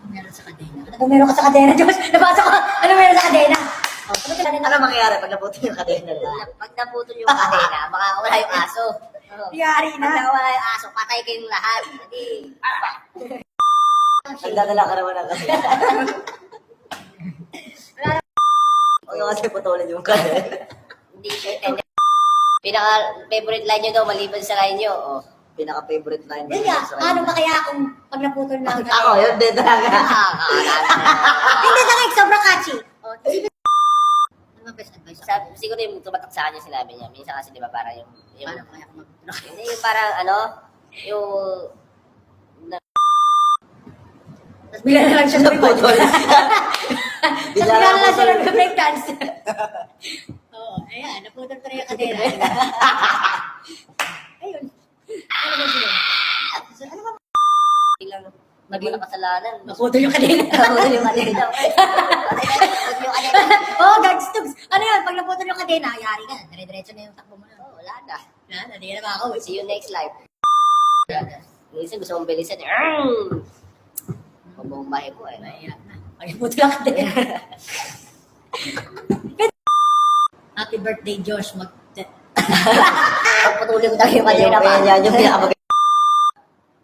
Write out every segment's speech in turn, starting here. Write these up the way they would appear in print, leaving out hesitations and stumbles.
Meron sa kadena. Ano meron ka sa kadena, Diyos? Nabasa ko. Ano meron sa kadena? Oh, Ano mangyayari pag naputol yung kadena? Pag naputol yung kadena, baka wala yung aso. Yari Pag na. nawala yung aso, patay kayong lahat. Hindi. Nagdadala ka naman ng kadena. Huwag yung kasi putulin yung kadena. Hindi siya intended. Pinaka-favorite line nyo daw, maliban sa line nyo. Oh. Pinaka-favorite line Yun nga, paano ba kaya kung pag naputol na ang Ako, yun din talaga. Hindi talaga, sobrang catchy. Oh, ano ba best advice? Siguro yung tumatak sa kanya sinabi niya. Minsan kasi di ba parang yung Paano kaya kung mag-block? hindi yung parang ano, yung Tapos bigla na lang siya lumipad. Naputol. Tapos bigla na lang siya nag-break dance. Oo, ayan, naputol ko na yung kadena. Ayun. Ano ba sila? Ano ba? biglang naging kasalanan. Naputol yung kadena. Naputol yung kadena. Naputol yung kadena. Oo, gags, tugs. Ano yun, pag naputol yung kadena, yari ka. Dire-diretso na yung takbo mo. Oh, wala na. Wala, hindi na ako. See you next life. Minsan gusto mong bilisan eh. Pabombahe ko eh. Mahirap na. Pag naputol yung kadena. Happy birthday, Josh. Pagputulin ko talaga yung kadena pa. Yan yung pinaka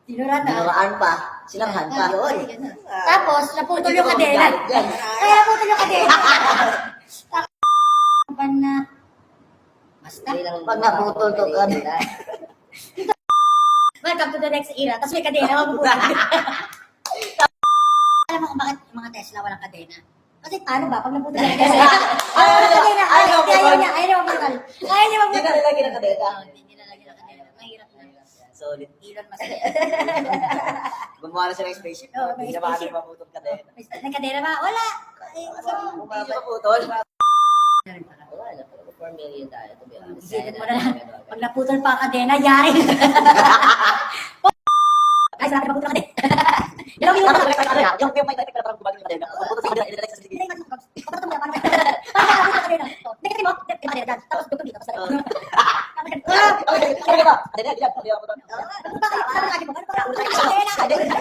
Tinuran na. Binukaan pa. Sinanghan pa. Yun. Tapos, naputol yung kadena. Kaya naputol yung kadena. Pan na. Basta. Pag naputol to kadena. Welcome to the next era. Tapos may kadena. Mapuputol. Alam mo kung bakit yung mga Tesla walang kadena? Kasi paano ba? Pag naputol yung kadena. Ayaw niya. Ayaw niya maputol. Ayaw niya Hindi maputol. ka nilagyan ng kadena. Hindi nilalagyan ng kadena. Mahirap na. Solid. Elon Musk. Gumawa na siya ng spaceship. Oo, may Hindi na spaceship. maputol kadena. May kadena ba? Wala. Ay, Kung hindi maputol. Wala, 4 million tayo to be honest. Isipin mo na lang. Pag naputol pa ang kadena, yari. Ay, sarap na maputol ang kadena. Yung Yung may type ka na parang gumagano yung kadena. Puputol sa kadena, inilagay sa CCTV. Tapos dukot dito. Tapos Okay, ba? Kadena, hindi yan. Hindi yan. bakit? Ano ba? Kadena.